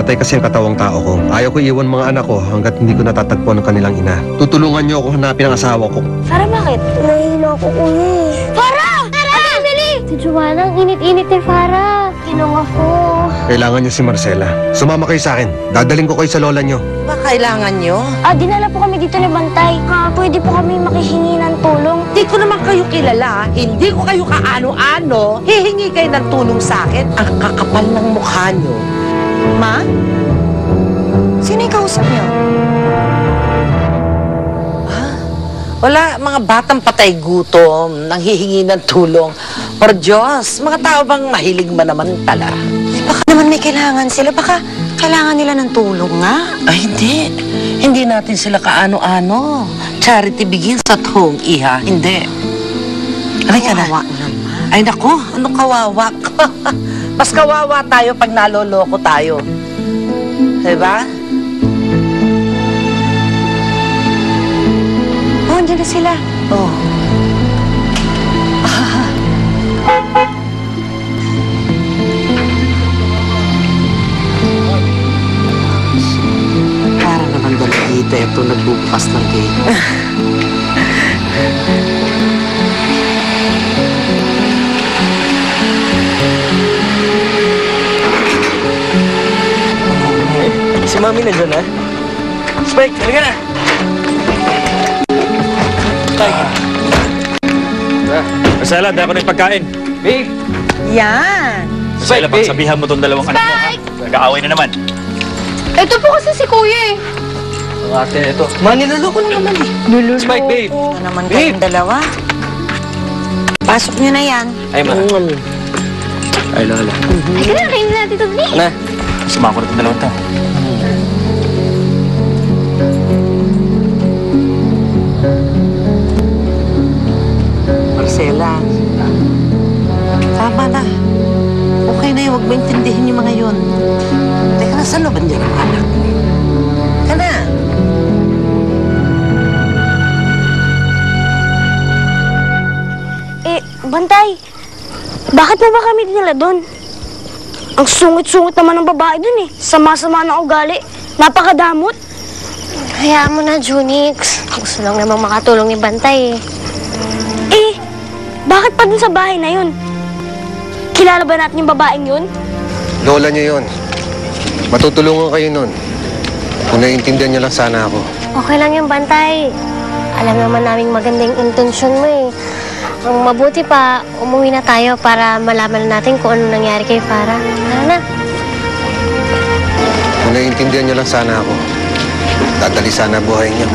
Namatay kasi ang katawang tao ko. Ayaw ko iwan mga anak ko hanggat hindi ko natatagpuan ang kanilang ina. Tutulungan niyo ako hanapin ang asawa ko. Farah, bakit? Nahihilo ako, kuya eh. Farah! Farah! Dali! Si Joanna, ang init-init eh, Farah. Kinong ako. Kailangan niyo si Marcela. Sumama kayo sa akin. Dadaling ko kayo sa lola niyo. Ba kailangan nyo? Dinala po kami dito ni Bantay. Pwede po kami makihingi ng tulong. Hindi ko naman kayo kilala. Hindi ko kayo kaano-ano. Hihingi kayo ng tulong sa akin. Ang kakapal ng mukha nyo. Ma? Sino yung kausap niyo? Wala, mga batang patay gutom, nang hihingi ng tulong. Por Diyos, mga tao bang mahilig manamantala? Baka naman may kailangan sila. Baka kailangan nila ng tulong nga. Ay, hindi. Hindi natin sila kaano-ano. Charity begins at home, iha. Hindi. Halika na. Kawawa naman. Ay, naku, ano kawawa? Mas kawawa tayo pag naloloko tayo. Diba? Oh, andyan na sila. Oh. Para naman dalagita ito nagbubukas ng gate. Si Mami na dyan, ha? Spike, halika na! Spike! Marcela, dahil ako na yung pagkain. Babe! Yan. Marcela, babe. pagsabihan mo tong dalawang anak mo, ha? Nag-aaway na naman. Ito po kasi si Kuya eh. Ang ate na ito. Ma, niloloko na naman eh. Spike, babe! Ano naman kayong dalawa? Pasok nyo na yan. Ay, ma. Ay, lola. Ay, kaya kainin natin ito, Bli. Na. Sumama ko na itong dalawang to. Marcela, tama na. Okay na yun, huwag mo intindihin yung mga yun. Teka na, saan naman dyan ang anak? Ka na. Bantay, bakit mo ba kami dinala doon? Ang sungit-sungit naman ng babae doon eh. Sama-sama ng ugali. Napakadamot. Hayaan mo na, Junix. Gusto lang namang makatulong ni Bantay eh. Bakit pa dun sa bahay na yun? Kilala ba natin yung babaeng yun? Lola niyo yon. Matutulungan kayo nun. Kung naiintindihan niyo lang sana ako. Okay lang yung Bantay. Alam naman naming magandang intensyon mo eh. Ang mabuti pa, umuwi na tayo para malaman natin kung ano nangyari kay Farah. Tara na. Kung naiintindihan niyo lang sana ako. Dadali sana buhay niyo.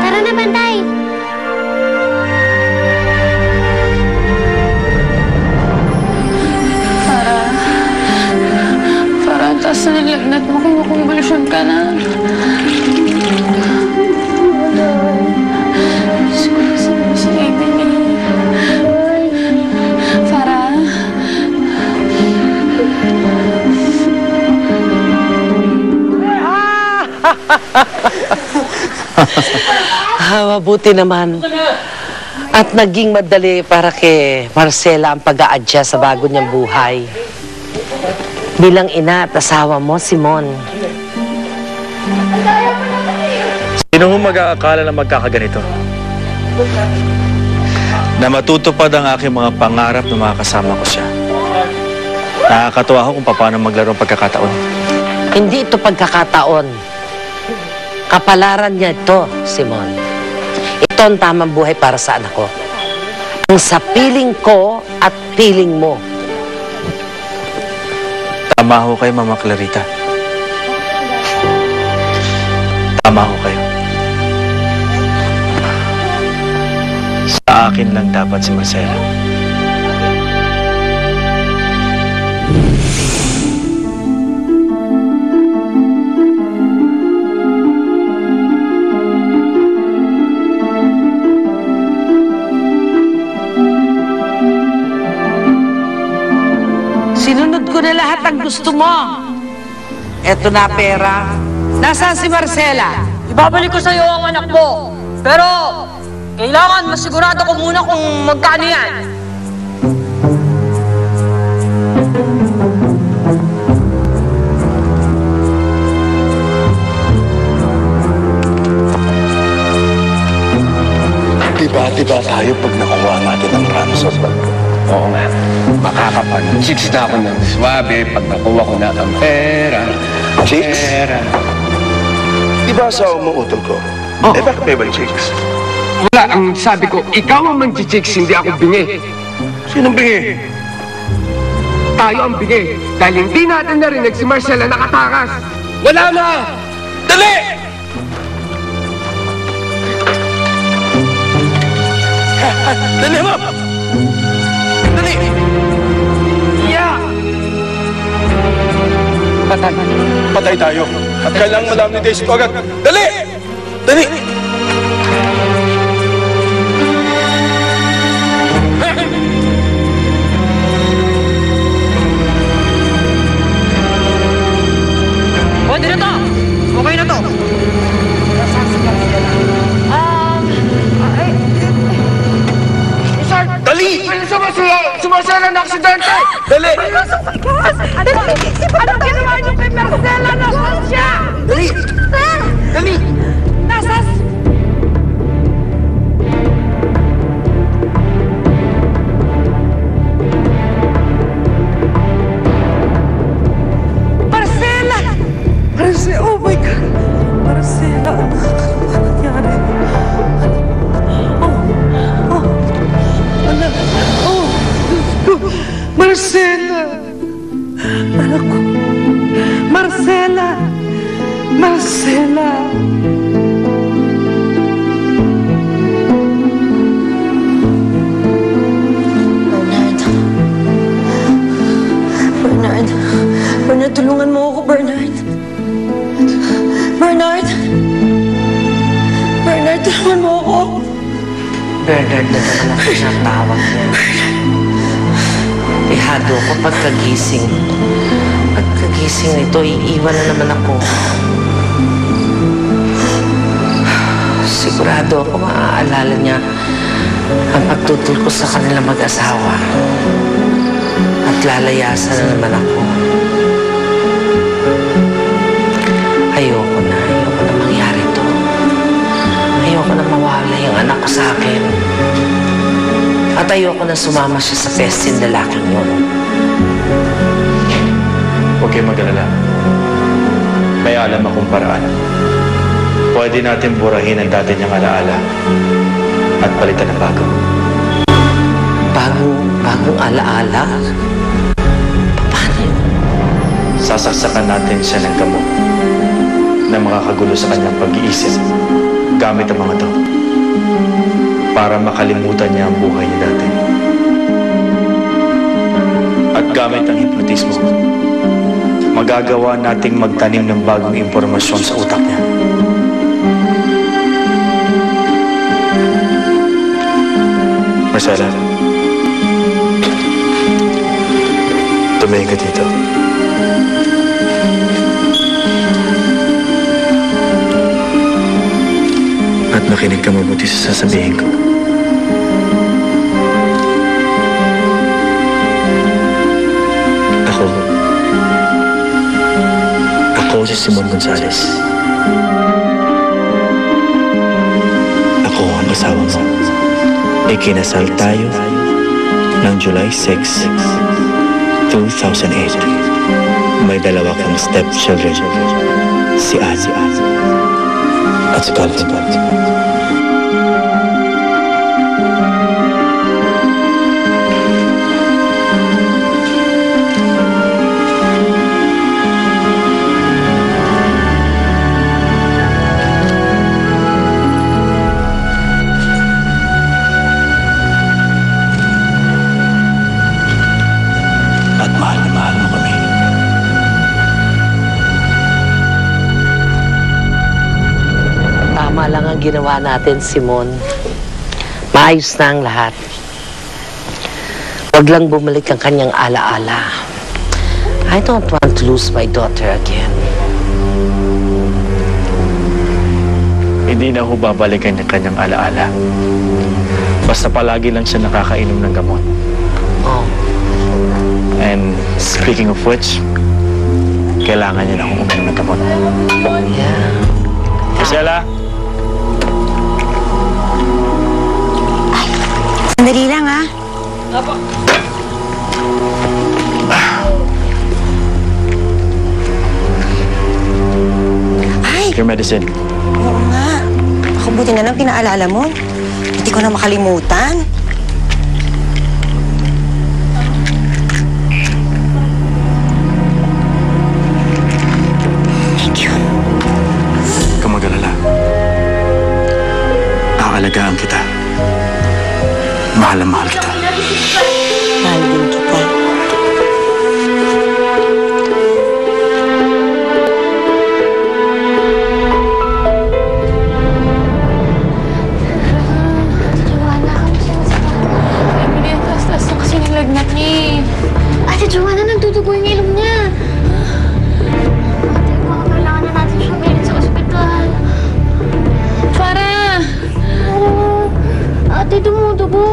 Tara na, Bantay. Farah, taas na nilagnat mo, kumukumbulsyon ka na. Si Ebony. Farah. Mabuti naman. At naging madali para kay Marcela ang pag-a-adjust sa bago niyang buhay. Bilang ina at asawa mo, Simon. Sino ho mag-aakala na magkakaganito? Na matutupad ang aking mga pangarap na makakasama ko siya. Nakakatuwa ako kung paano maglaro ang pagkakataon. Hindi ito pagkakataon. Kapalaran niya ito, Simon. Ito ang tamang buhay para sa anak ko. Ang sa piling ko at piling mo. Tama ho kayo, Mama Clarita. Tama ho kayo. Sa akin lang dapat si Marcela. Sinunod ko na lahat ang gusto mo. Eto na pera. Nasaan si Marcela? Ibabalik ko sa'yo ang anak mo. Pero, kailangan masigurado ko muna kung magkano yan. Magtiba-tiba tayo pag nakuha natin ang ransom. Oo nga. Makakapag-chicks na ako ng swabe pag nakuha ko na ang pera. Chicks? Pera. Di ba asawa mo utol ko? Eh, bakit may ibang chicks? Wala, ang sabi ko, ikaw ang mang-chicks, hindi ako bingi. Sinong bingi? Tayo ang bingi. Dahil hindi natin narinig si Marcela nakatakas. Wala na! Dali! Dali mo! Dali! Yeah! Patay tayo. At kailangan malaman ni Daisy ito agad. Dali! Dali! Pwede na to! Okay na to! Dali! Sumasala na aksidente! Dali! Anong ginawa niyo kay Marcela? Nasaan siya? Dali! Dali! Nasaan? Marcela! Marcela, oh my God! Marcela, ano nangyari? Marcela! Anak ko! Marcela! Marcela! Bernard. Bernard, tulungan mo ako, Bernard. Bernard! Bernard, tulungan mo ako. Bernard na naman ang pinatawag niya. Ihado ko pagkagising. Pagkagising nito, iiwan na naman ako. Sigurado ako maaalala niya ang pagtutol ko sa kanila mag-asawa. At lalayasan na naman ako. Ayoko na mangyari to. Ayoko na mawala yung anak ko sa akin. At ayoko na sumama siya sa pestin lalaking yun. Huwag kayo mag-alala. May alam akong paraan. Pwede natin burahin ang dati niyang alaala at palitan ng bago. Bagong alaala? Paano yun? Sasaksakan natin siya ng gamot na makakagulo sa kanyang pag-iisip gamit ang mga to para makalimutan niya ang buhay niya dati. At gamit ang hipnotismo, magagawa nating magtanim ng bagong impormasyon sa utak niya. Marcela, tumingin ka dito. At makinig ka mabuti sa sasabihin ko. Ako si Simon Gonzales. Ako ang asawa mo. Ikinasal tayo ng July 6, 2008. May dalawa kang stepchildren, si Anne at si Calvin. Tama lang ang ginawa natin, Simon. Maayos na ang lahat. Huwag lang bumalik ang kanyang alaala. I don't want to lose my daughter again. Hindi na ho babalikan ang kanyang alaala. Basta palagi lang siya nakakainom ng gamot. Oh. And speaking of which, kailangan niya na akong uminom ng gamot. Yeah. Marcela? lang, ha? Apo. Ay, Your medicine. oo nga. Ako buti na lang pinaalala mo. Hindi ko na makalimutan. Thank you. Huwag kang mag-alala. Aalagaan kita. Mahal na mahal kita. Mahal din kita. Emily, ang taas-taas na kasi ng lagnat niya eh. Ate Joanna, nagdudugo yung ilong niya. Ate, baka kailangan na natin siyang bilhin sa ospital. Farah! Ate, dumudugo.